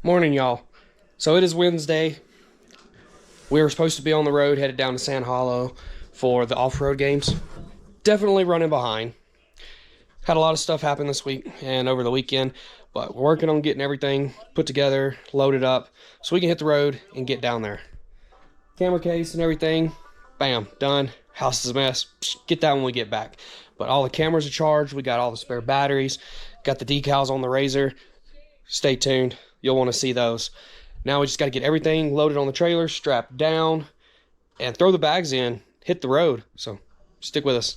Morning, y'all. So it is Wednesday. We were supposed to be on the road, headed down to Sand Hollow for the off-road games. Definitely running behind. Had a lot of stuff happen this week and over the weekend, but we're working on getting everything put together, loaded up, so we can hit the road and get down there. Camera case and everything, bam, done. House is a mess. Get that when we get back. But all the cameras are charged. We got all the spare batteries. Got the decals on the Razor. Stay tuned. You'll want to see those. Now we just got to get everything loaded on the trailer, strapped down, and throw the bags in, hit the road. So stick with us.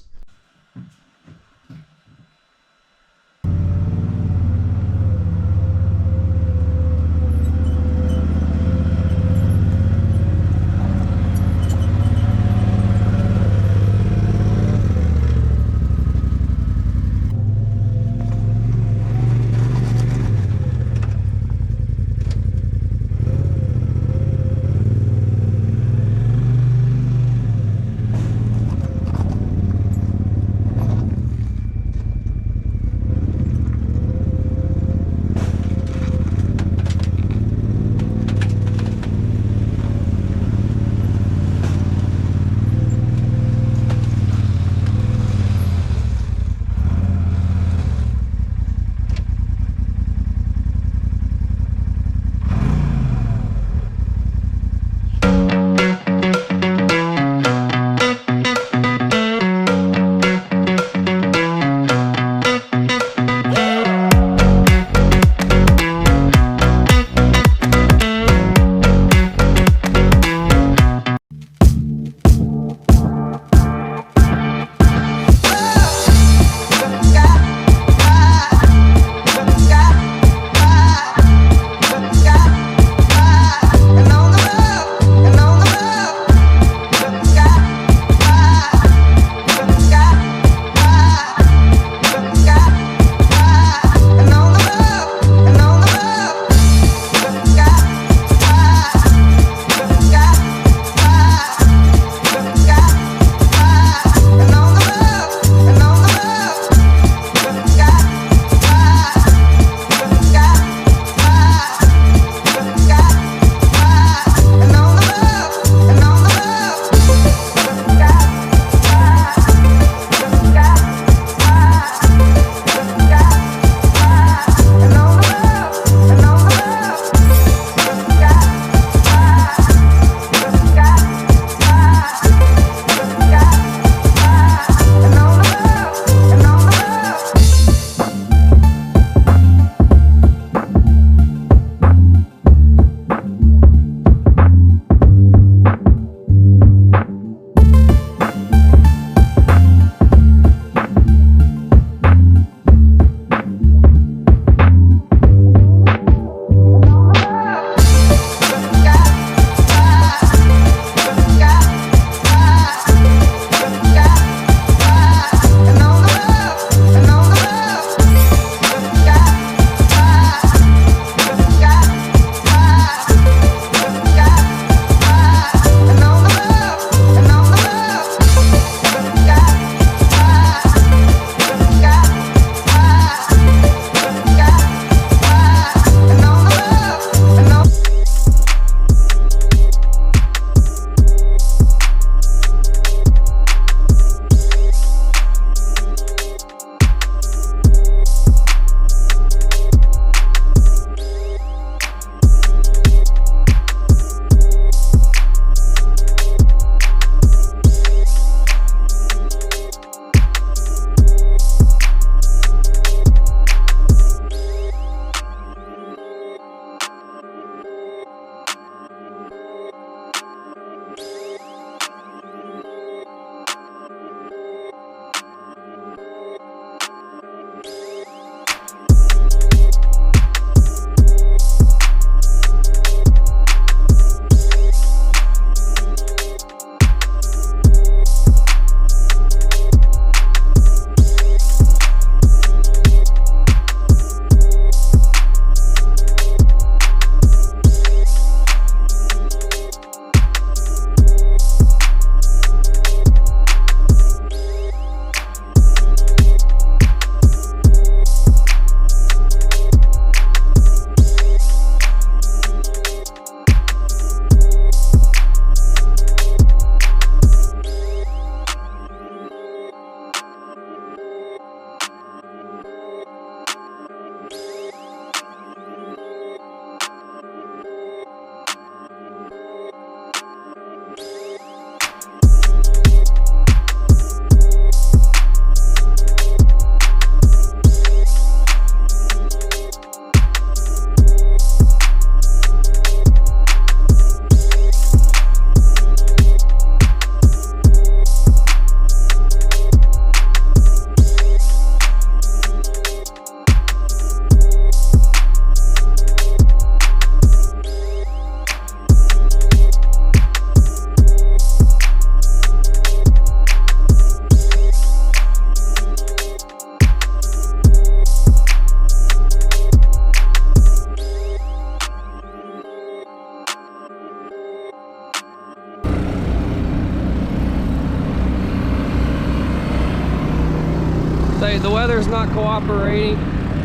weather's not cooperating,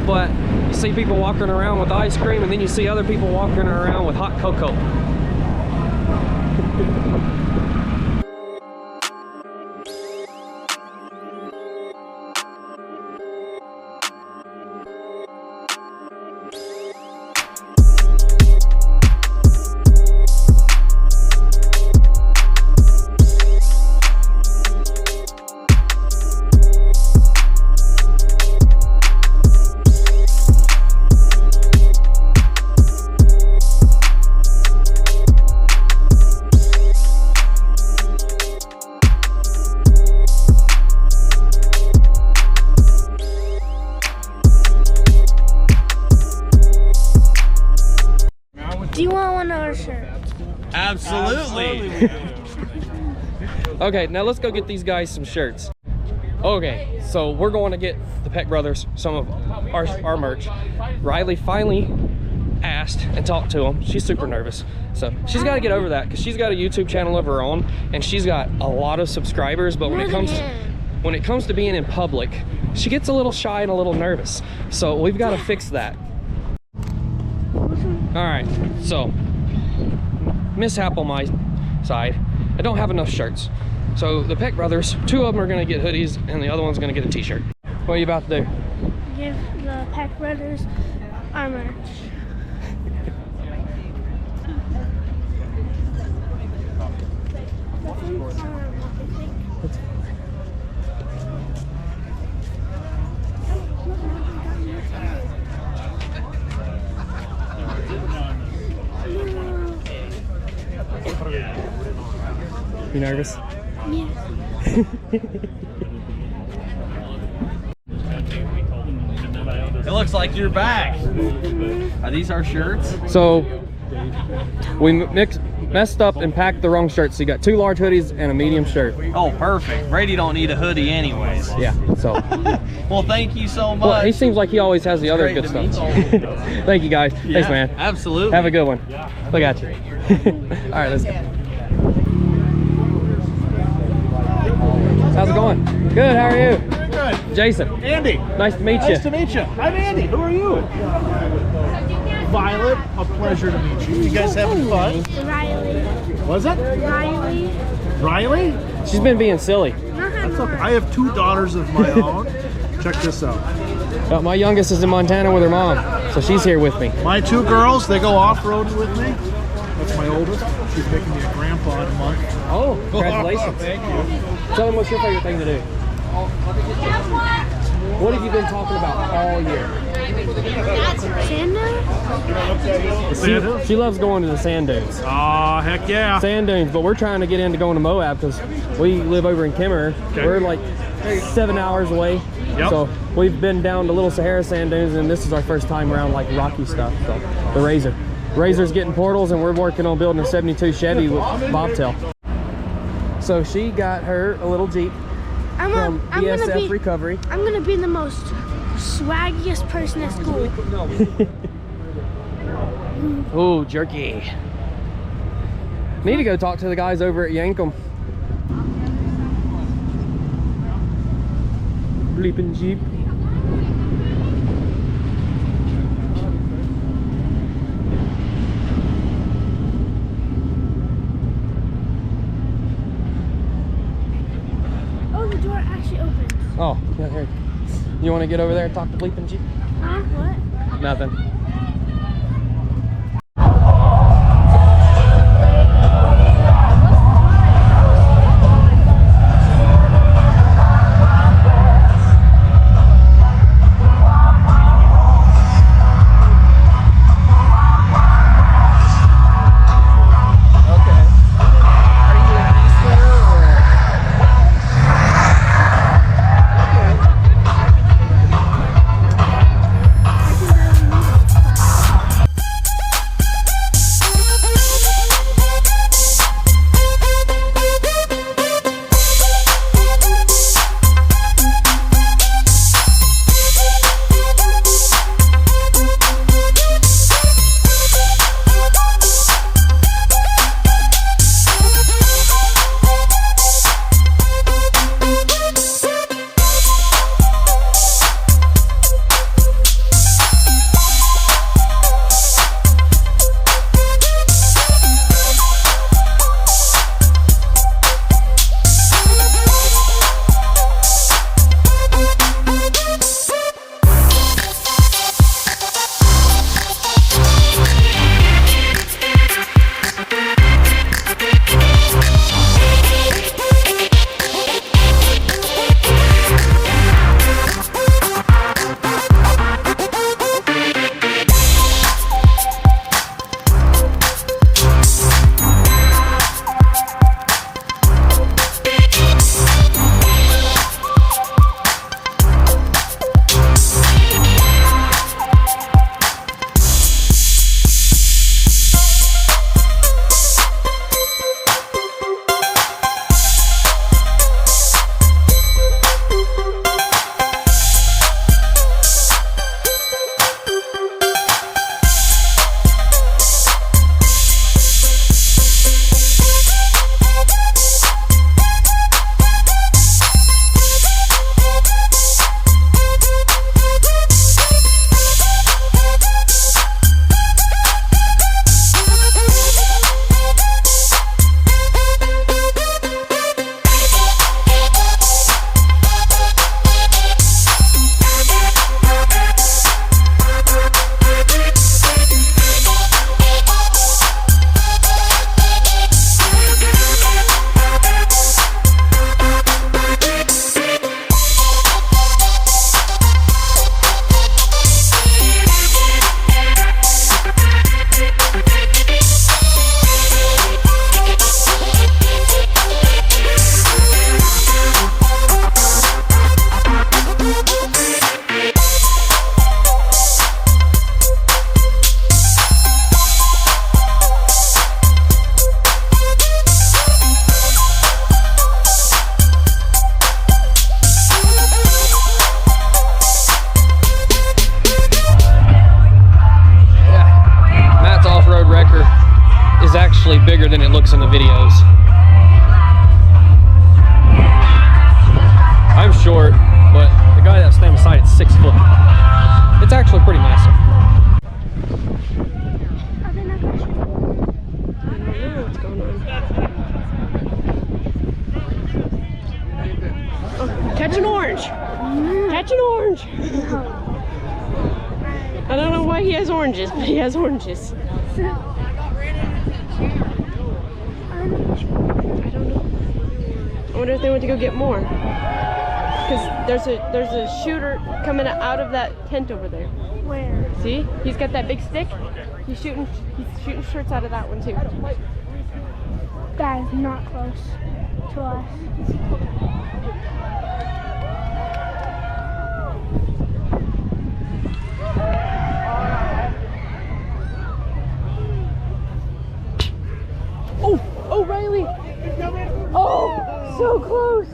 but you see people walking around with ice cream, and then you see other people walking around with hot cocoa. Do you want one of our shirts? Absolutely. Okay, now let's go get these guys some shirts. Okay, so we're going to get the Peck Brothers some of our merch. Riley finally asked and talked to him. She's super nervous, so she's got to get over that because she's got a YouTube channel of her own and she's got a lot of subscribers. But when it comes to being in public, she gets a little shy and a little nervous. So we've got to fix that. All right, so mishap on my side. I don't have enough shirts. So the Peck Brothers, 2 of them are gonna get hoodies and the other one's gonna get a t-shirt. What are you about to do? Give the Peck Brothers our merch. You nervous? Yeah. It looks like you're back. Are these our shirts? So we messed up and packed the wrong shirts. So you got 2 large hoodies and a medium shirt. Oh, perfect. Brady don't need a hoodie anyways. Yeah, so. Well, thank you so much. Well, he seems like he always has the other good stuff. Thank you guys. Yeah, Thanks, man. Absolutely. Have a good one. Look at you. All right, let's go. How's it going? Good, how are you? Very good. Jason. Andy. Nice to meet you. Nice to meet you. I'm Andy. Who are you? Violet. A pleasure to meet you. You guys having fun? Riley. Was it? Riley. Riley? She's been being silly. That's okay. I have 2 daughters of my own. Check this out. My youngest is in Montana with her mom, so she's here with me. My 2 girls, they go off-roading with me. That's my oldest. She's making me a grandpa in a month. Oh, congratulations. Thank you. Tell them what's your favorite thing to do. What have you been talking about all year? Santa? She loves going to the sand dunes. Aw, heck yeah. Sand dunes, but we're trying to get into going to Moab because we live over in Kimmerer. Okay. We're like 7 hours away. Yep. So we've been down to Little Sahara sand dunes, and this is our first time around like rocky stuff. So the Razor. Razor's getting portals, and we're working on building a 72 Chevy with bobtail. So she got her a little Jeep from BSF Recovery. I'm gonna be the most swaggiest person at school. Ooh, jerky. Need to go talk to the guys over at Yankum. Bleeping Jeep. Oh, the door actually opens. Oh, yeah, here. You want to get over there and talk to Bleeping Jeep? Huh? What? Nothing. looks in the videos. I'm short, but the guy that's standing beside it's 6 foot. It's actually pretty massive. Are they not gonna shoot? I don't know what's going on. Oh, catch an orange! Catch an orange! I don't know why he has oranges, but he has oranges. I don't know. I wonder if they went to go get more. Because there's a shooter coming out of that tent over there. Where? See? He's got that big stick. He's shooting shirts out of that one too. That is not close to us. Oh, Riley! Oh, so close!